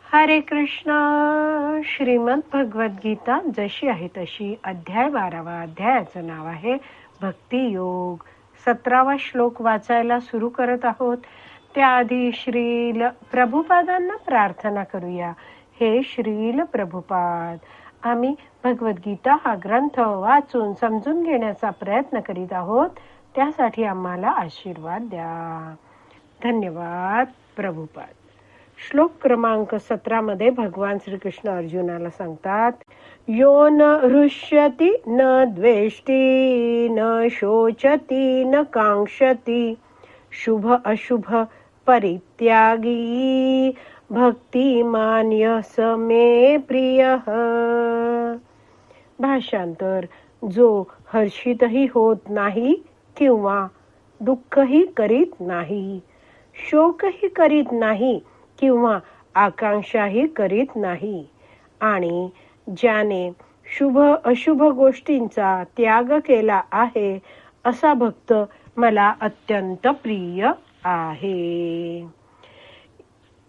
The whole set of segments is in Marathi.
हरे कृष्ण. श्रीमद भगवद्गीता जशी आहे तशी, अध्याय 12वा. अध्यायाचं नाव आहे भक्ती योग. 17वा श्लोक वाचायला सुरू करत आहोत. त्याआधी श्रील प्रभुपादांना प्रार्थना करूया. हे श्रील प्रभुपाद, आम्ही भगवद्गीता हा ग्रंथ वाचून समजून घेण्याचा प्रयत्न करीत आहोत. त्यासाठी आम्हाला आशीर्वाद द्या. धन्यवाद प्रभुपाद. श्लोक क्रमांक 17 मध्ये भगवान श्रीकृष्ण अर्जुनाला सांगतात, यो न हृष्यति न द्वेष्टी न शोचती न कांक्षती शुभ अशुभ परित्यागी भक्तिमान्य समे प्रियः. भाषांतर, जो हर्षितही होत नाही किंवा दुःखही करीत नाही, शोकही करीत नाही किंवा आकांक्षाही करीत नाही, आणि ज्याने शुभ अशुभ गोष्टींचा त्याग केला आहे, असा भक्त मला अत्यंत प्रिय आहे.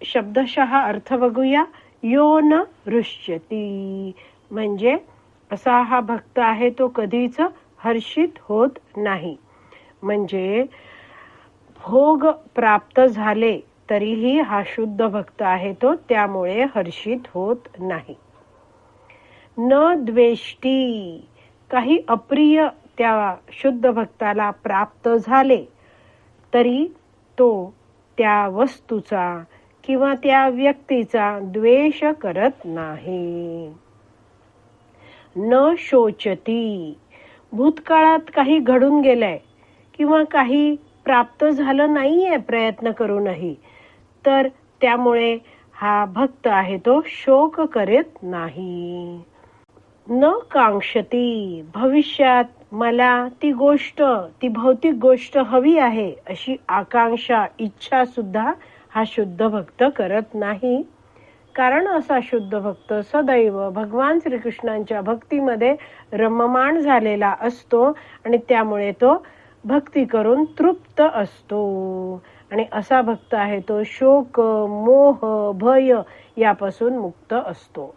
शब्दशः अर्थ बघूया. यो न हृष्यति म्हणजे असा हा भक्त आहे तो कधीच हर्षित होत नाही. म्हणजे भोग प्राप्त झाले तरीही हा शुद्ध भक्त आहे तो, त्यामुळे हर्षित होत नाही. न द्वेष्टी, काही अप्रिय त्या शुद्ध भक्ताला प्राप्त झाले तरी तो त्या वस्तूचा किंवा त्या व्यक्तीचा द्वेष करत नाही. न शोचती, भूतकाळात काही घडून गेलंय किंवा काही प्राप्त झालं नाहीये प्रयत्न करूनही, तर त्यामुळे हा भक्त आहे तो शोक करत नाही. न कांक्षती, भविष्यात मला ती गोष्ट, ती भौतिक गोष्ट हवी आहे अशी आकांक्षा, इच्छा सुद्धा हा शुद्ध भक्त करत नाही. कारण असा शुद्ध भक्त सदैव भगवान श्रीकृष्णांच्या भक्तीमध्ये रममाण झालेला असतो आणि त्यामुळे तो भक्ती करून तृप्त असतो. आणि असा भक्त आहे तो शोक, मोह, भय यापासून मुक्त असतो.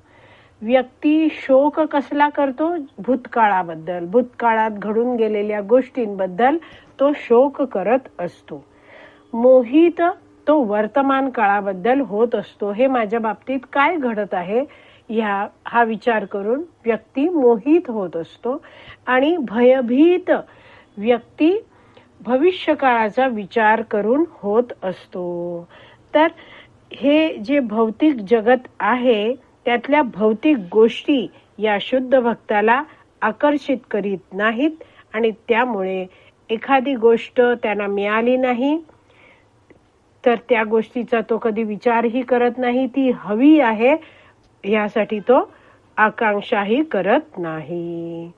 व्यक्ती शोक कसला करतो? भूतकाळाबद्दल, भूतकाळात घडून गेलेल्या गोष्टींबद्दल तो शोक करत असतो. मोहित तो वर्तमान काळाबद्दल होत असतो. हे माझ्या बाबतीत काय घडत आहे हा विचार करून व्यक्ती मोहित होत असतो. आणि भयभीत व्यक्ती भविष्य काळाचा विचार करून होत असतो. तर हे जे भौतिक जगत आहे त्यातल्या भौतिक गोष्टी या शुद्ध भक्ताला आकर्षित करीत नाहीत, आणि त्यामुळे एखादी गोष्ट त्यांना मिळाली नाही तर त्या गोष्टीचा तो कधी विचारही करत नाही. ती हवी आहे यासाठी तो आकांक्षाही करत नाही.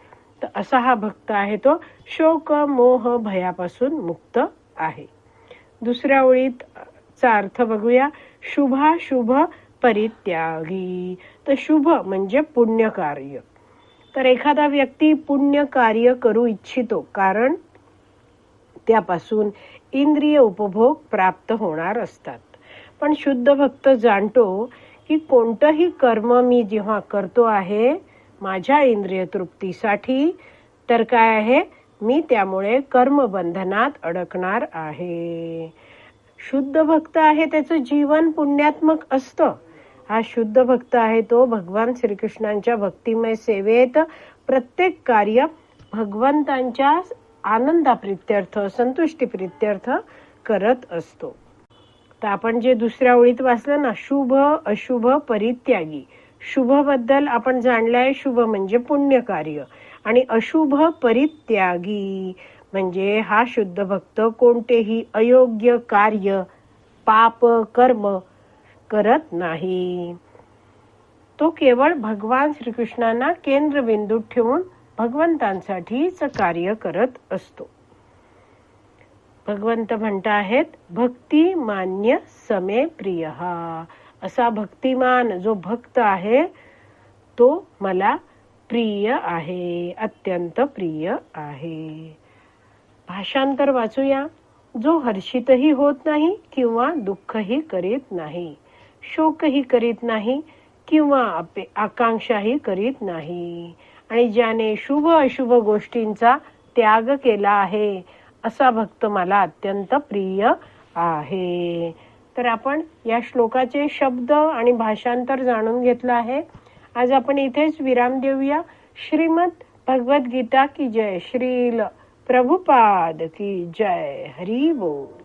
तर असा हा भक्त आहे तो शोक, मोह, भयापासून मुक्त आहे. दुसऱ्या ओळीचा अर्थ बघूया. शुभाशुभ परित्यागी. तर शुभ म्हणजे पुण्य कार्य. तर एखादा व्यक्ती पुण्य कार्य करू इच्छितो, कारण त्यापासून इंद्रिय उपभोग प्राप्त होणार असतात. पण शुद्ध भक्त जाणतो की कोणतंही कर्म मी जेव्हा करतो आहे माझ्या इंद्रिय तृप्तीसाठी, तर काय आहे, मी त्यामुळे कर्मबंधनात अडकणार आहे. शुद्ध भक्त आहे त्याचं जीवन पुण्यात्मक असतं. हा शुद्ध भक्त आहे तो भगवान श्रीकृष्णांच्या भक्तिमय सेवेत प्रत्येक कार्य भगवंतांच्या आनंदाप्रित्यर्थ, संतुष्टीप्रित्यर्थ करत असतो. तर आपण जे दुसऱ्या ओळीत वाचलं ना, शुभ अशुभ परित्यागी. शुभ बद्दल आपण जाणलंय, शुभ म्हणजे पुण्य कार्य, आणि अशुभ परित्यागी म्हणजे हा शुद्ध भक्त कोणतेही अयोग्य कार्य, पाप कर्म करत नाही. तो केवळ भगवान श्रीकृष्णांना केंद्रबिंदूत ठेवून भगवंतांसाठीच कार्य करत असतो. भगवंत म्हणत आहेत, भक्ती मान्य समे प्रिय. असा भक्तिमान जो भक्त आहे तो मला प्रिय आहे, अत्यंत प्रिय आहे. भाषांतर वाचूया. जो हर्षितही होत नाही किंवा दुःखही करीत नाही, शोकही करीत नाही किंवा आकांक्षाही करीत नाही, आणि ज्याने शुभ अशुभ गोष्टींचा त्याग केला आहे असा भक्त मला अत्यंत प्रिय आहे. तर आपण या श्लोकाचे शब्द आणि भाषांतर जाणून घेतलं आहे. आज आपण इथेच विराम देऊया. श्रीमद भगवद गीता की जय. श्रील प्रभुपाद की जय. हरी बोल.